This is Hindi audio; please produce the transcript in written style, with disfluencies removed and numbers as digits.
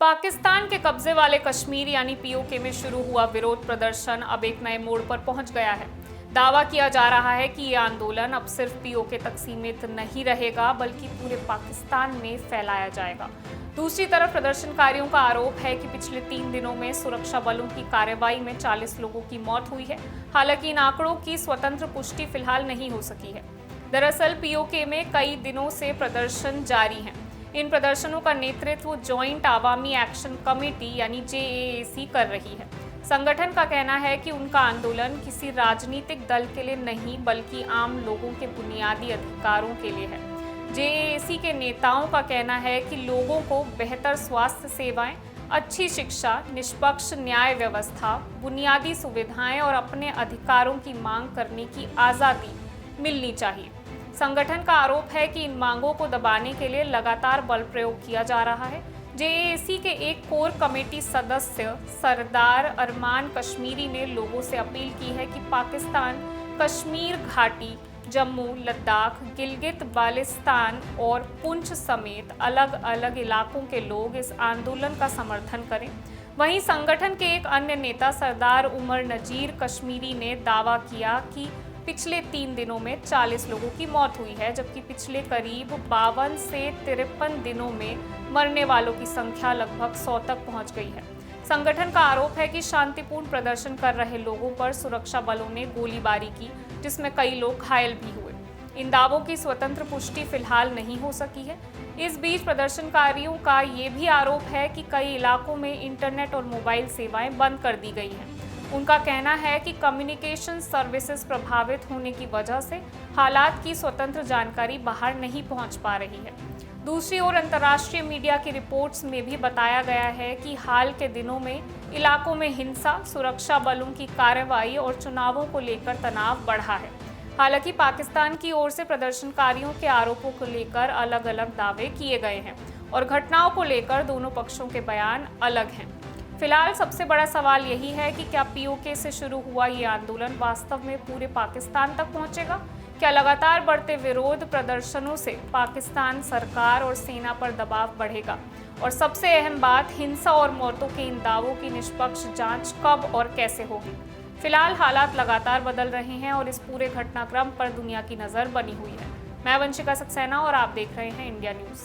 पाकिस्तान के कब्जे वाले कश्मीर यानी पीओके में शुरू हुआ विरोध प्रदर्शन अब एक नए मोड़ पर पहुंच गया है। दावा किया जा रहा है कि ये आंदोलन अब सिर्फ पीओके तक सीमित नहीं रहेगा बल्कि पूरे पाकिस्तान में फैलाया जाएगा। दूसरी तरफ प्रदर्शनकारियों का आरोप है कि पिछले 3 दिनों में सुरक्षा बलों की कार्रवाई में 40 लोगों की मौत हुई है। हालांकि इन आंकड़ों की स्वतंत्र पुष्टि फिलहाल नहीं हो सकी है। दरअसल पीओके में कई दिनों से प्रदर्शन जारी हैं। इन प्रदर्शनों का नेतृत्व जॉइंट आवामी एक्शन कमेटी यानी JAAC कर रही है। संगठन का कहना है कि उनका आंदोलन किसी राजनीतिक दल के लिए नहीं बल्कि आम लोगों के बुनियादी अधिकारों के लिए है। JAAC के नेताओं का कहना है कि लोगों को बेहतर स्वास्थ्य सेवाएं, अच्छी शिक्षा, निष्पक्ष न्याय व्यवस्था, बुनियादी सुविधाएं और अपने अधिकारों की मांग करने की आज़ादी मिलनी चाहिए। संगठन का आरोप है कि इन मांगों को दबाने के लिए लगातार बल प्रयोग किया जा रहा है। JAAC के एक कोर कमेटी सदस्य सरदार अरमान कश्मीरी ने लोगों से अपील की है कि पाकिस्तान कश्मीर घाटी, जम्मू, लद्दाख, गिलगित बाल्टिस्तान और पुंछ समेत अलग अलग इलाकों के लोग इस आंदोलन का समर्थन करें। वहीं संगठन के एक अन्य नेता सरदार उमर नजीर कश्मीरी ने दावा किया कि पिछले 3 दिनों में 40 लोगों की मौत हुई है, जबकि पिछले करीब 52 से 53 दिनों में मरने वालों की संख्या लगभग 100 तक पहुंच गई है। संगठन का आरोप है कि शांतिपूर्ण प्रदर्शन कर रहे लोगों पर सुरक्षा बलों ने गोलीबारी की, जिसमें कई लोग घायल भी हुए। इन दावों की स्वतंत्र पुष्टि फिलहाल नहीं हो सकी है। इस बीच प्रदर्शनकारियों का ये भी आरोप है कि कई इलाकों में इंटरनेट और मोबाइल सेवाएं बंद कर दी गई हैं। उनका कहना है कि कम्युनिकेशन सर्विसेज प्रभावित होने की वजह से हालात की स्वतंत्र जानकारी बाहर नहीं पहुंच पा रही है। दूसरी ओर अंतर्राष्ट्रीय मीडिया की रिपोर्ट्स में भी बताया गया है कि हाल के दिनों में इलाकों में हिंसा, सुरक्षा बलों की कार्रवाई और चुनावों को लेकर तनाव बढ़ा है। हालांकि पाकिस्तान की ओर से प्रदर्शनकारियों के आरोपों को लेकर अलग अलग दावे किए गए हैं और घटनाओं को लेकर दोनों पक्षों के बयान अलग हैं। फिलहाल सबसे बड़ा सवाल यही है कि क्या पीओके से शुरू हुआ ये आंदोलन वास्तव में पूरे पाकिस्तान तक पहुंचेगा? क्या लगातार बढ़ते विरोध प्रदर्शनों से पाकिस्तान सरकार और सेना पर दबाव बढ़ेगा? और सबसे अहम बात, हिंसा और मौतों के इन दावों की निष्पक्ष जांच कब और कैसे होगी? फिलहाल हालात लगातार बदल रहे हैं और इस पूरे घटनाक्रम पर दुनिया की नज़र बनी हुई है। मैं वंशिका सक्सेना और आप देख रहे हैं इंडिया न्यूज़।